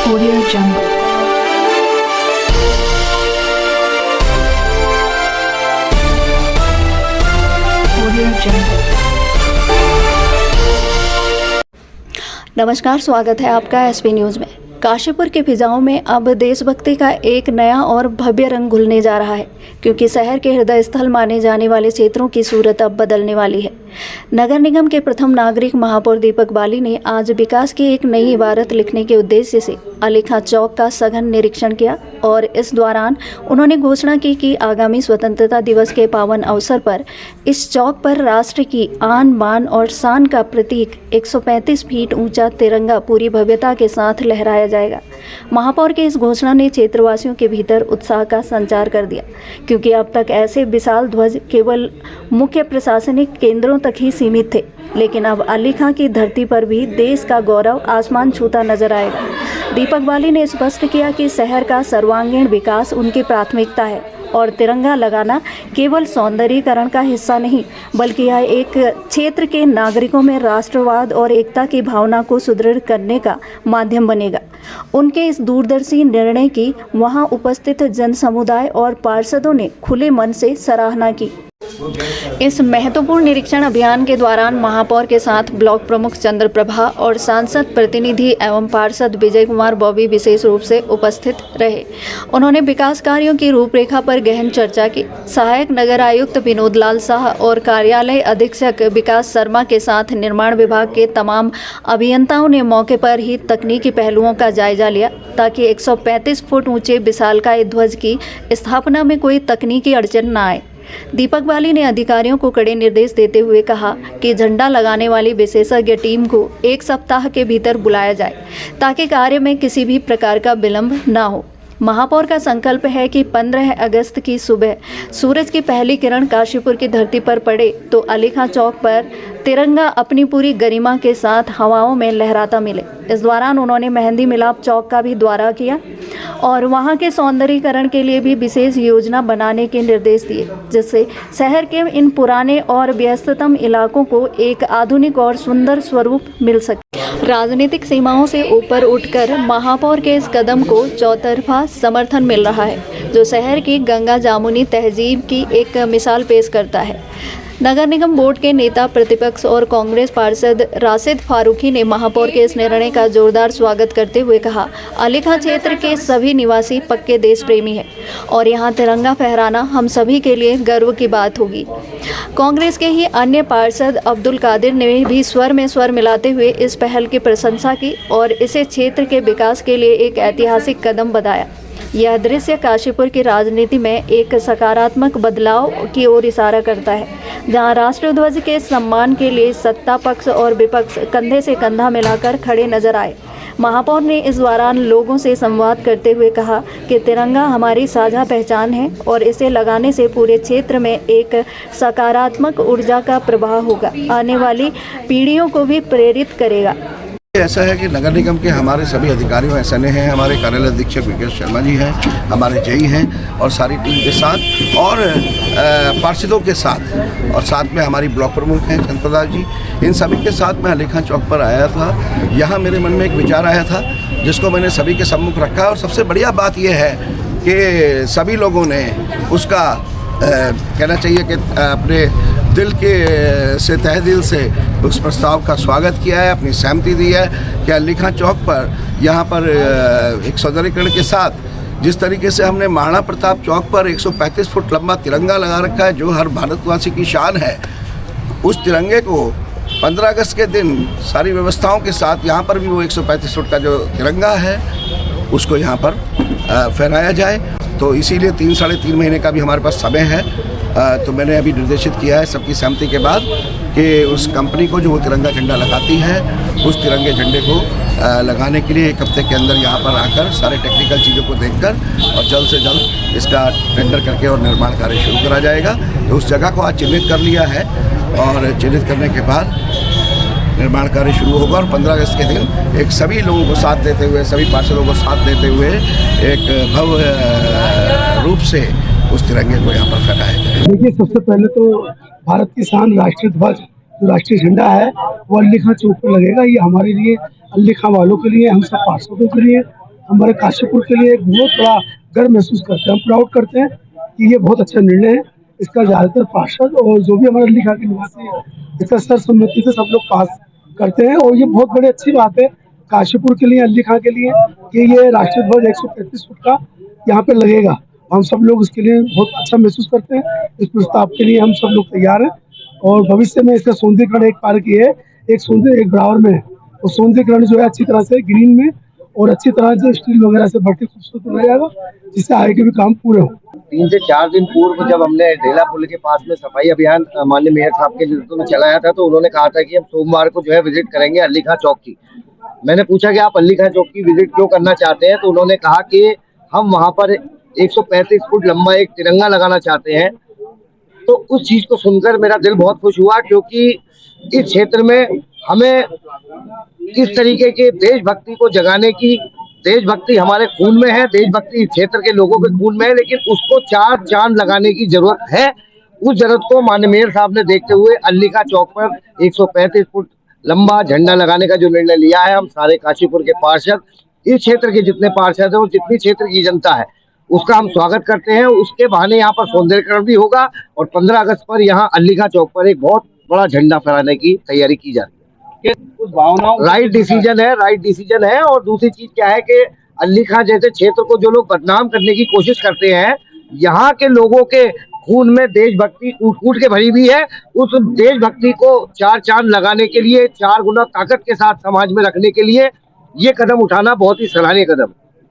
Audio Jungle. Audio Jungle. नमस्कार, स्वागत है आपका एसपी न्यूज़ में। काशीपुर के फिजाओं में अब देशभक्ति का एक नया और भव्य रंग घुलने जा रहा है, क्योंकि शहर के हृदय स्थल माने जाने वाले क्षेत्रों की सूरत अब बदलने वाली है। नगर निगम के प्रथम नागरिक महापौर दीपक बाली ने आज विकास की एक नई इबारत लिखने के उद्देश्य से अली खां चौक का सघन निरीक्षण किया और इस दौरान उन्होंने घोषणा की कि आगामी स्वतंत्रता दिवस के पावन अवसर पर इस चौक पर राष्ट्र की आन बान और शान का प्रतीक 135 फीट ऊंचा तिरंगा पूरी भव्यता के साथ लहराया जाएगा। महापौर की इस घोषणा ने क्षेत्रवासियों के भीतर उत्साह का संचार कर दिया, क्योंकि अब तक ऐसे विशाल ध्वज केवल मुख्य प्रशासनिक केंद्रों तक ही सीमित थे, लेकिन अब अली खां की धरती पर भी देश का गौरव आसमान छूता नजर आएगा। दीपक बाली ने स्पष्ट किया कि शहर का सर्वांगीण विकास उनकी प्राथमिकता है और तिरंगा लगाना केवल सौंदर्यीकरण का हिस्सा नहीं, बल्कि यह एक क्षेत्र के नागरिकों में राष्ट्रवाद और एकता की भावना को सुदृढ़ करने का माध्यम बनेगा। उनके इस दूरदर्शी निर्णय की वहां उपस्थित जन समुदाय और पार्षदों ने खुले मन से सराहना की। इस महत्वपूर्ण निरीक्षण अभियान के दौरान महापौर के साथ ब्लॉक प्रमुख चंद्रप्रभा और सांसद प्रतिनिधि एवं पार्षद विजय कुमार बॉबी विशेष रूप से उपस्थित रहे। उन्होंने विकास कार्यों की रूपरेखा पर गहन चर्चा की। सहायक नगर आयुक्त विनोद लाल शाह और कार्यालय अधीक्षक विकास शर्मा के साथ निर्माण विभाग के तमाम अभियंताओं ने मौके पर ही तकनीकी पहलुओं का जायजा लिया, ताकि 135 फुट ऊंचे विशालकाय ध्वज की स्थापना में कोई तकनीकी अड़चन न आए। दीपक बाली ने अधिकारियों को कड़े निर्देश देते हुए कहा कि झंडा लगाने वाली विशेषज्ञ टीम को 1 सप्ताह के भीतर बुलाया जाए, ताकि कार्य में किसी भी प्रकार का विलंब न हो। महापौर का संकल्प है कि 15 अगस्त की सुबह सूरज की पहली किरण काशीपुर की धरती पर पड़े तो अली खां चौक पर तिरंगा अपनी पूरी गरिमा के साथ हवाओं में लहराता मिले। इस दौरान उन्होंने मेहंदी मिलाप चौक का भी दौरा किया और वहां के सौंदर्यीकरण के लिए भी विशेष योजना बनाने के निर्देश दिए, जिससे शहर के इन पुराने और व्यस्ततम इलाकों को एक आधुनिक और सुंदर स्वरूप मिल सके। राजनीतिक सीमाओं से ऊपर उठकर महापौर के इस कदम को चौतरफा समर्थन मिल रहा है, जो शहर की गंगा जामुनी तहजीब की एक मिसाल पेश करता है। नगर निगम बोर्ड के नेता प्रतिपक्ष और कांग्रेस पार्षद राशिद फारूकी ने महापौर के इस निर्णय का जोरदार स्वागत करते हुए कहा, अली खां क्षेत्र के सभी निवासी पक्के देश प्रेमी हैं और यहां तिरंगा फहराना हम सभी के लिए गर्व की बात होगी। कांग्रेस के ही अन्य पार्षद अब्दुल कादिर ने भी स्वर में स्वर मिलाते हुए इस पहल की प्रशंसा की और इसे क्षेत्र के विकास के लिए एक ऐतिहासिक कदम बताया। यह दृश्य काशीपुर की राजनीति में एक सकारात्मक बदलाव की ओर इशारा करता है, जहां राष्ट्रध्वज के सम्मान के लिए सत्ता पक्ष और विपक्ष कंधे से कंधा मिलाकर खड़े नजर आए। महापौर ने इस दौरान लोगों से संवाद करते हुए कहा कि तिरंगा हमारी साझा पहचान है और इसे लगाने से पूरे क्षेत्र में एक सकारात्मक ऊर्जा का प्रवाह होगा, आने वाली पीढ़ियों को भी प्रेरित करेगा। ऐसा है कि नगर निगम के हमारे सभी अधिकारियों एसएनए हैं, हमारे कार्यालय अधीक्षक विकेश शर्मा जी हैं, हमारे जेई हैं और सारी टीम के साथ और पार्षदों के साथ और साथ में हमारी ब्लॉक प्रमुख हैं चंद्रप्रभा जी, इन सभी के साथ मैं अली खां चौक पर आया था। यहाँ मेरे मन में एक विचार आया था जिसको मैंने सभी के सम्मुख रखा और सबसे बढ़िया बात यह है कि सभी लोगों ने उसका कहना चाहिए कि अपने दिल के से तहे दिल से उस प्रस्ताव का स्वागत किया है, अपनी सहमति दी है कि अली खां चौक पर यहाँ पर एक सौंदर्यीकरण के साथ जिस तरीके से हमने महाराणा प्रताप चौक पर 135 फुट लंबा तिरंगा लगा रखा है, जो हर भारतवासी की शान है, उस तिरंगे को 15 अगस्त के दिन सारी व्यवस्थाओं के साथ यहाँ पर भी वो 135 फुट का जो तिरंगा है उसको यहाँ पर फहराया जाए। तो इसीलिए 3-3.5 महीने का भी हमारे पास समय है। तो मैंने अभी निर्देशित किया है सबकी सहमति के बाद कि उस कंपनी को जो वो तिरंगा झंडा लगाती है, उस तिरंगे झंडे को लगाने के लिए 1 हफ्ते के अंदर यहाँ पर आकर सारे टेक्निकल चीज़ों को देखकर और जल्द से जल्द इसका टेंडर करके और निर्माण कार्य शुरू करा जाएगा। तो उस जगह को आज चिन्हित कर लिया है और चिन्हित करने के बाद निर्माण कार्य शुरू होगा और 15 अगस्त के दिन एक सभी लोगों को साथ देते हुए, सभी पार्षदों को साथ देते हुए एक भव्य रूप से उस तिरंगे को यहाँ पर फहराया जाए। देखिए, सबसे पहले तो भारत की शान राष्ट्रीय ध्वज जो राष्ट्रीय झंडा है वो अली खां चौक पर लगेगा। ये हमारे लिए, अली खां वालों के लिए, हम सब पार्षदों के लिए हमारे काशीपुर के लिए एक बहुत बड़ा गर्व महसूस करते हैं। हम प्राउड करते हैं कि ये बहुत अच्छा निर्णय है। इसका ज़्यादातर पार्षद और जो भी हमारे अलीखा के निवासी है, इसका सर्वसम्मति से सब लोग पास करते हैं और ये बहुत बड़ी अच्छी बात है काशीपुर के लिए, अलीखा के लिए कि ये राष्ट्रीय ध्वज 135 फुट का यहाँ पे लगेगा। हम सब लोग इसके लिए बहुत अच्छा महसूस करते हैं। इस प्रस्ताव के लिए हम सब लोग तैयार हैं और भविष्य में इसका सौंदर्यीकरण एक पार्क ये है, एक सौंदर्य एक बराबर में है। और सौंदर्यीकरण जो है अच्छी तरह से ग्रीन में और अच्छी तरह से स्टील वगैरह से बढ़ती खूबसूरत बनाया जाएगा, जिससे आगे के भी काम पूरे हो। 3 से 4 दिन पूर्व जब हमने ढेला पुल के पास में सफाई अभियान माननीय मेयर साहब के नेतृत्व में चलाया था, तो उन्होंने कहा था कि हम सोमवार को जो है विजिट करेंगे अलीखा चौक की। मैंने पूछा कि आप अलीखा चौक की विजिट क्यों करना चाहते हैं, तो उन्होंने कहा कि हम वहां पर 135 फुट लंबा एक तिरंगा लगाना चाहते हैं। तो उस चीज को सुनकर मेरा दिल बहुत खुश हुआ, क्योंकि इस क्षेत्र में हमें किस तरीके के देशभक्ति को जगाने की, देशभक्ति हमारे खून में है, देशभक्ति इस क्षेत्र के लोगों के खून में है, लेकिन उसको 4 चांद लगाने की जरूरत है। उस जरूरत को माननीय मेयर साहब ने देखते हुए अलीखा चौक पर 135 फुट लंबा झंडा लगाने का जो निर्णय लिया है, हम सारे काशीपुर के पार्षद, इस क्षेत्र के जितने पार्षद हैं और जितनी क्षेत्र की जनता है, उसका हम स्वागत करते हैं। उसके बहाने यहाँ पर सौंदर्यीकरण भी होगा और 15 अगस्त पर यहाँ अलीखा चौक पर एक बहुत बड़ा झंडा फहराने की तैयारी की जा रही है। राइट डिसीजन है। और दूसरी चीज क्या है कि अलीखा जैसे क्षेत्र को जो लोग बदनाम करने की कोशिश करते हैं, यहाँ के लोगों के खून में देशभक्ति कूट के भरी हुई है। उस देशभक्ति को 4 चांद लगाने के लिए, 4 गुना ताकत के साथ समाज में रखने के लिए ये कदम उठाना बहुत ही सराहनीय कदम।